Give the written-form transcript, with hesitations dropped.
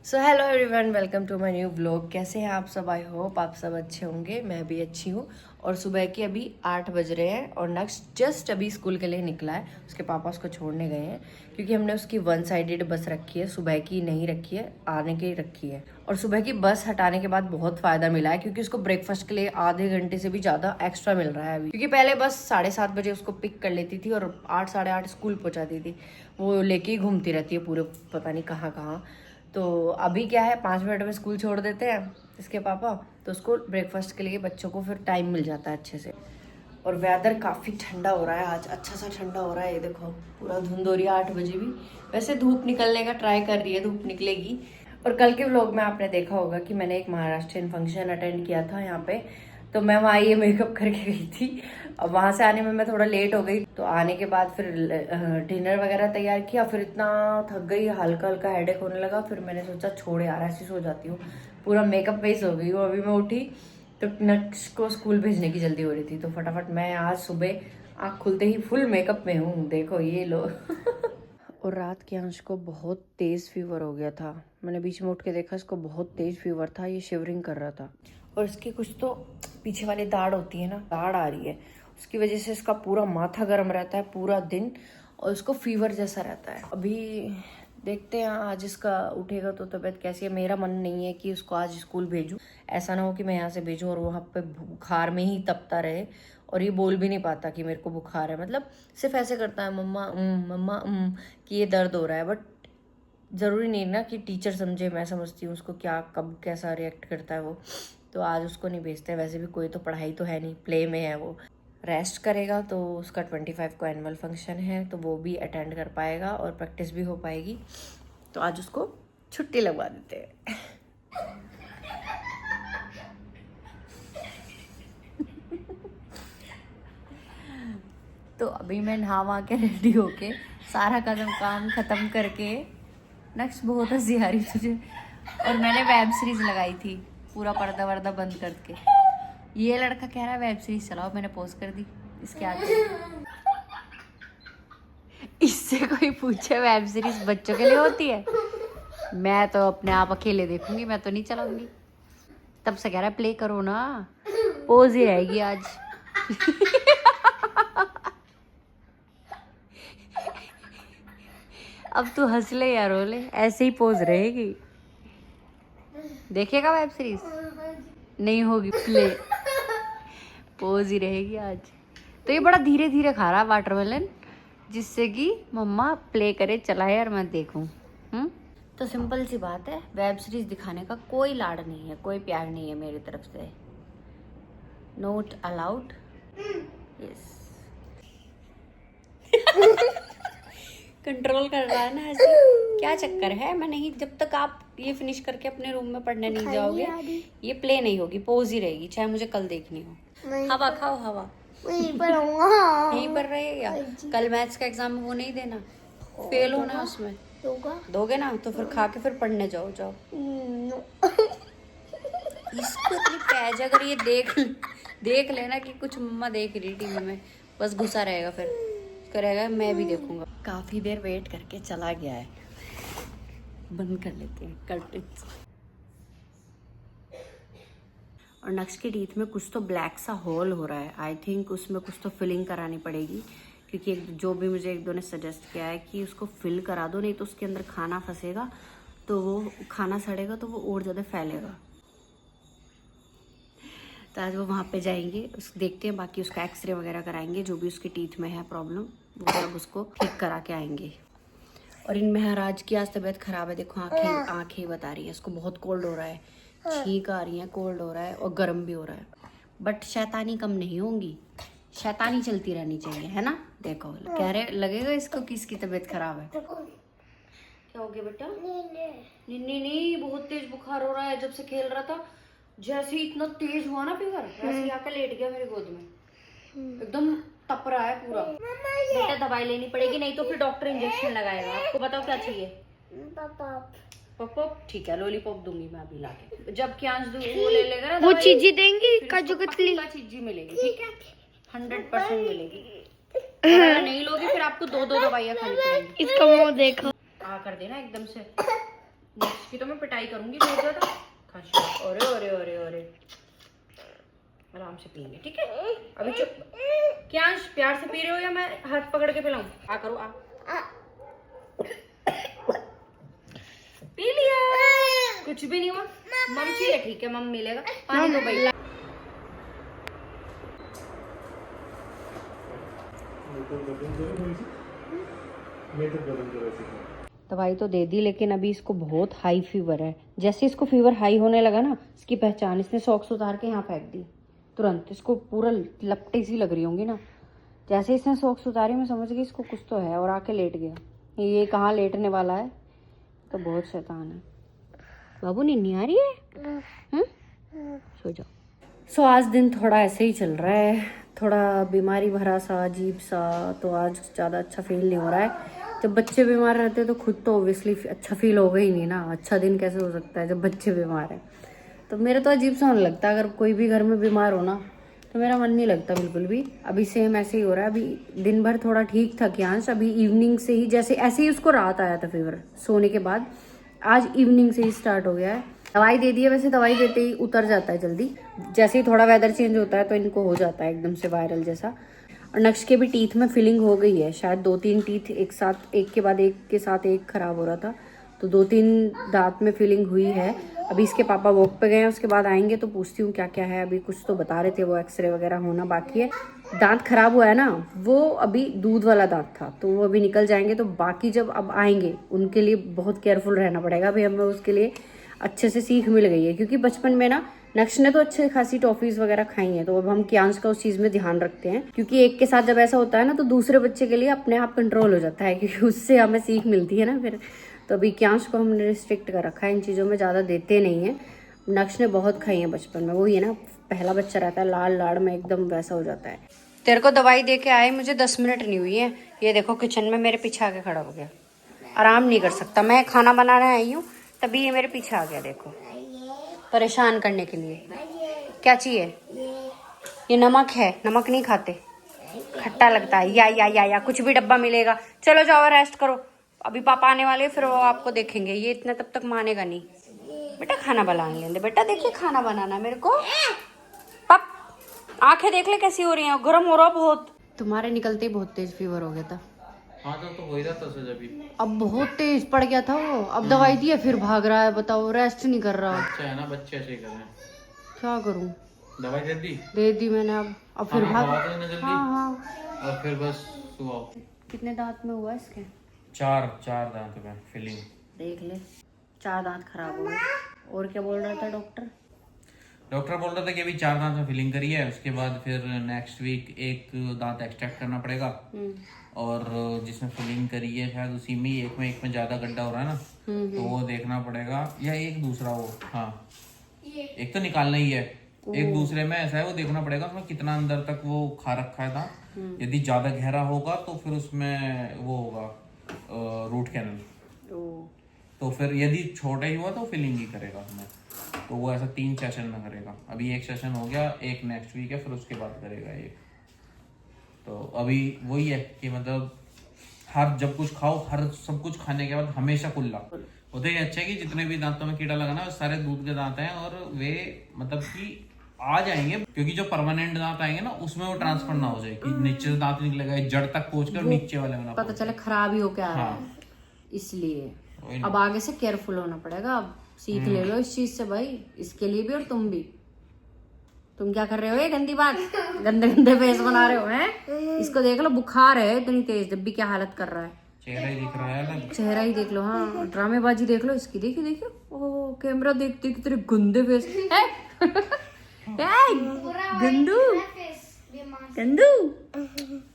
So hello everyone, welcome to my new vlog. कैसे हैं आप सब? आई होप आप सब अच्छे होंगे। मैं भी अच्छी हूँ। और सुबह के अभी 8 बज रहे हैं और नेक्स्ट जस्ट अभी स्कूल के लिए निकला है। उसके पापा उसको छोड़ने गए हैं क्योंकि हमने उसकी वन साइडेड बस रखी है, सुबह की नहीं रखी है, आने की रखी है। और सुबह की बस हटाने के बाद बहुत फ़ायदा मिला है क्योंकि उसको ब्रेकफास्ट के लिए आधे घंटे से भी ज़्यादा एक्स्ट्रा मिल रहा है अभी, क्योंकि पहले बस 7:30 बजे उसको पिक कर लेती थी और 8 साढ़े 8 स्कूल पहुँचाती थी। वो लेके ही घूमती रहती है पूरे, पता नहीं कहाँ कहाँ। तो अभी क्या है, 5 मिनट में स्कूल छोड़ देते हैं इसके पापा, तो उसको ब्रेकफास्ट के लिए बच्चों को फिर टाइम मिल जाता है अच्छे से। और वेदर काफ़ी ठंडा हो रहा है आज, अच्छा सा ठंडा हो रहा है। ये देखो पूरा धुंध हो रही है 8 बजे भी। वैसे धूप निकलने का ट्राई कर रही है, धूप निकलेगी। और कल के व्लॉग में आपने देखा होगा कि मैंने एक महाराष्ट्रियन फंक्शन अटेंड किया था यहाँ पे, तो मैं वहाँ ये मेकअप करके गई थी। अब वहाँ से आने में मैं थोड़ा लेट हो गई, तो आने के बाद फिर डिनर वगैरह तैयार किया। फिर इतना थक गई, हल्का हल्का हेडेक होने लगा। फिर मैंने सोचा छोड़ यार, ऐसी सो जाती हूँ। पूरा मेकअप पे ही सो गई हूँ। अभी मैं उठी तो नक्श को स्कूल भेजने की जल्दी हो रही थी, तो फटाफट मैं आज सुबह आँख खुलते ही फुल मेकअप में हूँ। देखो ये लो। और रात के अंश को बहुत तेज़ फीवर हो गया था। मैंने बीच में उठ के देखा, इसको बहुत तेज़ फीवर था, ये शिवरिंग कर रहा था। और इसकी कुछ तो पीछे वाली दाढ़ होती है ना, दाढ़ आ रही है, उसकी वजह से इसका पूरा माथा गर्म रहता है पूरा दिन और इसको फीवर जैसा रहता है। अभी देखते हैं आज इसका उठेगा तो तबीयत कैसी है। मेरा मन नहीं है कि उसको आज स्कूल भेजूं। ऐसा ना हो कि मैं यहाँ से भेजूं और वहाँ पे बुखार में ही तपता रहे और ये बोल भी नहीं पाता कि मेरे को बुखार है। मतलब सिर्फ ऐसे करता है मम्मा मम्मा कि ये दर्द हो रहा है। बट ज़रूरी नहीं ना कि टीचर समझे, मैं समझती हूँ उसको क्या कब कैसा रिएक्ट करता है वो। तो आज उसको नहीं भेजते। वैसे भी कोई तो पढ़ाई तो है नहीं, प्ले में है वो। रेस्ट करेगा तो उसका 25 को एनुअल फंक्शन है, तो वो भी अटेंड कर पाएगा और प्रैक्टिस भी हो पाएगी। तो आज उसको छुट्टी लगवा देते हैं। तो अभी मैं नहा वहा के रेडी होके सारा काम ख़त्म करके, नेक्स्ट बहुत हंसी आ रही तुझे। और मैंने वेब सीरीज लगाई थी पूरा पर्दा वर्दा बंद करके। ये लड़का कह रहा है वेब सीरीज चलाओ, मैंने पोस्ट कर दी इसके आगे। इससे कोई पूछे वेब सीरीज बच्चों के लिए होती है? मैं तो अपने आप अकेले देखूंगी, मैं तो नहीं चलाऊंगी। तब से कह रहा है प्ले करो ना, पोज ही रहेगी आज। अब तू हंस ले या रो ले, ऐसे ही पोज रहेगी। देखेगा वेब सीरीज? नहीं होगी प्ले, पोज ही रहेगी आज। तो ये बड़ा धीरे धीरे खा रहा है वाटरमेलन, जिससे कि मम्मा प्ले करे, चलाए और मैं देखूं। तो सिंपल सी बात है, वेब सीरीज दिखाने का कोई लाड नहीं है, कोई प्यार नहीं है मेरी तरफ से। Note allowed. यस। कंट्रोल कर रहा है ना ऐसे। क्या चक्कर है? मैं नहीं, जब तक आप ये फिनिश करके अपने रूम में पढ़ने नहीं जाओगे ये प्ले नहीं होगी, पोज ही रहेगी, चाहे मुझे कल देखनी हो। हवा खाओ, हवा यहीं पर रहेगा। कल मैथ्स का एग्जाम वो नहीं देना, फेल होना है उसमें। दोगे ना तो फिर खा के फिर पढ़ने जाओ। इसको इतनी पैज, अगर ये देख लेना कि कुछ मम्मा देख रही टीवी में, बस घुसा रहेगा, फिर करेगा मैं भी देखूंगा। काफी देर वेट करके चला गया है, बंद कर लेते हैं कर्टेन्स। और नक्श के टीथ में कुछ तो ब्लैक सा होल हो रहा है। आई थिंक उसमें कुछ तो फिलिंग करानी पड़ेगी, क्योंकि जो भी मुझे एक दो ने सजेस्ट किया है कि उसको फिल करा दो, नहीं तो उसके अंदर खाना फंसेगा, तो वो खाना सड़ेगा तो वो और ज़्यादा फैलेगा। तो आज वो वहाँ पे जाएंगे, उस देखते हैं, बाकी उसका एक्सरे वगैरह कराएंगे, जो भी उसके टीथ में है प्रॉब्लम वो सब उसको ठीक करा के आएंगे। और इन महाराज की आज तबीयत खराब है, देखो आँखें बता रही है इसको बहुत कोल्ड हो रहा है, छींक आ रही है, कोल्ड हो रहा है और गर्म भी हो रहा है। बट शैतानी कम नहीं होंगी, शैतानी चलती रहनी चाहिए, है ना। देखो कह रहे लगेगा इसको कि इसकी तबीयत खराब है। क्या हो गया बेटा? निन्नी नहीं, बहुत तेज बुखार हो रहा है। जब से खेल रहा था, जैसे ही इतना तेज हुआ ना फीवर, ऐसे आकर लेट गया मेरी गोद में, एकदम तप रहा है पूरा। बेटा दवाई लेनी पड़ेगी, नहीं तो फिर डॉक्टर इंजेक्शन लगाएगा। आपको बताओ क्या चाहिए? पॉप। ठीक है, लॉलीपॉप दूंगी मैं अभी लाके। जब क्यांश वो ले लेगा ना वो चीजी देंगी, काजू कतली का चीजी मिलेगी, ठीक है, 100% मिलेगी। अगर नहीं लोगी फिर आपको 2 दवाइयाँ खानी पड़ेंगी। इसका मुंह देखो, कर देना एकदम से। नेक्स्ट की तो मैं पिटाई करूंगी बहुत ज्यादा। खांसी, ओरे ओरे ओरे ओरे, आराम से पिएंगे, ठीक है? अभी चुप। क्या प्यार से पी रहे हो या मैं हाथ पकड़ के पिलाऊं? आ करो, आ। पी लिया, कुछ भी नहीं हुआ। मम चाहिए, ठीक है, मम मिलेगा। पानी दो भाई। दवाई तो दे दी, लेकिन अभी इसको बहुत हाई फीवर है। जैसे इसको फीवर हाई होने लगा ना, इसकी पहचान, इसने सॉक्स उतार के यहाँ फेंक दी तुरंत। इसको पूरा लपटे सी लग रही होंगी ना। जैसे इसने सॉक्स उतारी, मैं समझ गई इसको कुछ तो है, और आके लेट गया। ये कहाँ लेटने वाला है, तो बहुत शैतान है। बाबू नींद आ रही है? सो जाओ। सो आज दिन थोड़ा ऐसे ही चल रहा है, थोड़ा बीमारी भरा सा, अजीब सा। तो आज ज़्यादा अच्छा फील नहीं हो रहा है। जब बच्चे बीमार रहते हैं तो खुद तो ऑब्वियसली अच्छा फील होगा ही नहीं ना। अच्छा दिन कैसे हो सकता है जब बच्चे बीमार हैं? तो मेरा तो अजीब सा होने लगता है। अगर कोई भी घर में बीमार हो ना, तो मेरा मन नहीं लगता बिल्कुल भी। अभी सेम ऐसे ही हो रहा है। अभी दिन भर थोड़ा ठीक था क्यांश, अभी इवनिंग से ही जैसे ऐसे ही उसको रात आया था फीवर सोने के बाद, आज इवनिंग से ही स्टार्ट हो गया है। दवाई दे दी है, वैसे दवाई देते ही उतर जाता है जल्दी। जैसे ही थोड़ा वेदर चेंज होता है तो इनको हो जाता है एकदम से वायरल जैसा। और नक्श के भी टीथ में फिलिंग हो गई है, शायद 2-3 टीथ एक साथ, एक के बाद एक के साथ एक खराब हो रहा था, तो 2-3 दांत में फिलिंग हुई है। अभी इसके पापा वॉक पे गए हैं, उसके बाद आएंगे तो पूछती हूँ क्या क्या है। अभी कुछ तो बता रहे थे वो, एक्सरे वगैरह होना बाकी है। दांत खराब हुआ है ना, वो अभी दूध वाला दांत था, तो वो अभी निकल जाएंगे। तो बाकी जब अब आएंगे उनके लिए बहुत केयरफुल रहना पड़ेगा। अभी हमें उसके लिए अच्छे से सीख मिल गई है, क्योंकि बचपन में ना नक्श ने तो अच्छी खासी टॉफीज वगैरह खाई हैं, तो अब हम क्यांश का उस चीज में ध्यान रखते हैं। क्योंकि एक के साथ जब ऐसा होता है ना, तो दूसरे बच्चे के लिए अपने आप कंट्रोल हो जाता है, क्योंकि उससे हमें सीख मिलती है ना फिर। तो अभी क्यांश को हमने रिस्ट्रिक्ट कर रखा है, इन चीज़ों में ज़्यादा देते नहीं है। नक्श ने बहुत खाई है बचपन में, वो ये ना पहला बच्चा रहता है, लाड़ लाड़ में एकदम वैसा हो जाता है। तेरे को दवाई दे के आए मुझे 10 मिनट नहीं हुई है, ये देखो किचन में मेरे पीछे आके खड़ा हो गया। आराम नहीं कर सकता, मैं खाना बनाने आई हूँ तभी ये मेरे पीछे आ गया, देखो, परेशान करने के लिए। क्या चाहिए? ये नमक है, नमक नहीं खाते, खट्टा लगता है। या कुछ भी डब्बा मिलेगा। चलो जाओ रेस्ट करो, अभी पापा आने वाले फिर वो आपको देखेंगे। ये इतना तब तक मानेगा नहीं। बेटा खाना बना लेंगे, बेटा देखिए खाना बनाना मेरे को। पप आंखें देख ले कैसी हो रही हैं, गर्म हो रहा बहुत। तुम्हारे निकलते ही बहुत तेज फीवर हो गया था। हाँ तो हो ही रहा था सर अभी। अब बहुत तेज पड़ गया था वो। अब दवाई दी है फिर भाग रहा है, बताओ, रेस्ट नहीं कर रहा। अच्छा है ना, बच्चे ऐसे ही कर रहे हैं। क्या करूं? दवाई दे दी मैंने। अब फिर भाग। जल्दी। हाँ। और फिर बस सुबह। कितने दांत में हुआ इसके? 4 दांत में फिलिंग। देख ले, 4 दांत खराब हो गए। और क्या बोल रहा था डॉक्टर? डॉक्टर बोल रहा था कि अभी 4 दांत में फिलिंग करी है, उसके बाद फिर नेक्स्ट वीक एक दांत एक्सट्रैक्ट करना पड़ेगा। और जिसमें फिलिंग करी है शायद उसी में एक में ज्यादा गड्ढा हो रहा है ना, तो वो देखना पड़ेगा। या एक दूसरा वो, हाँ एक तो निकालना ही है, एक दूसरे में ऐसा है वो देखना पड़ेगा उसमें कितना अंदर तक वो खा रखा है था। यदि ज्यादा गहरा होगा तो फिर उसमें वो होगा रूट कैनल। तो फिर यदि छोटा ही हुआ तो फिलिंग ही करेगा उसमें। तो वो ऐसा 3 सेशन में करेगा। अभी एक सेशन हो गया, एक नेक्स्ट वीक है, फिर उसके बाद करेगा एक। तो अभी वही है कि मतलब हर जब कुछ खाओ, हर सब कुछ खाने के बाद हमेशा कुल्ला। वो तो ये अच्छा है कि जितने भी दांतों में कीड़ा लगाना है सारे दूध के दांत हैं, और वे मतलब कि आ जाएंगे, क्योंकि जो परमानेंट दांत आएंगे ना उसमें वो ट्रांसफर ना हो जाए कि नीचे से दांत निकलेगा, जड़ तक पहुंच कर नीचे वाले में ना पता चले खराब ही हो क्या है। हाँ। इसलिए अब आगे से केयरफुल होना पड़ेगा। अब सीख ले लो इस चीज से भाई, इसके लिए भी और तुम भी। तुम क्या कर रहे हो? ये गंदी बात, गंदे गंदे फेस बना रहे हो हैं। इसको देख लो, बुखार है इतनी तेज, जब भी क्या हालत कर रहा है। चेहरा ही दिख रहा है ना, चेहरा ही देख लो। हाँ, ड्रामेबाजी देख लो इसकी। देखियो देखियो, ओ कैमरा देखते कितने गंदे फेस है। गंदू गंदू।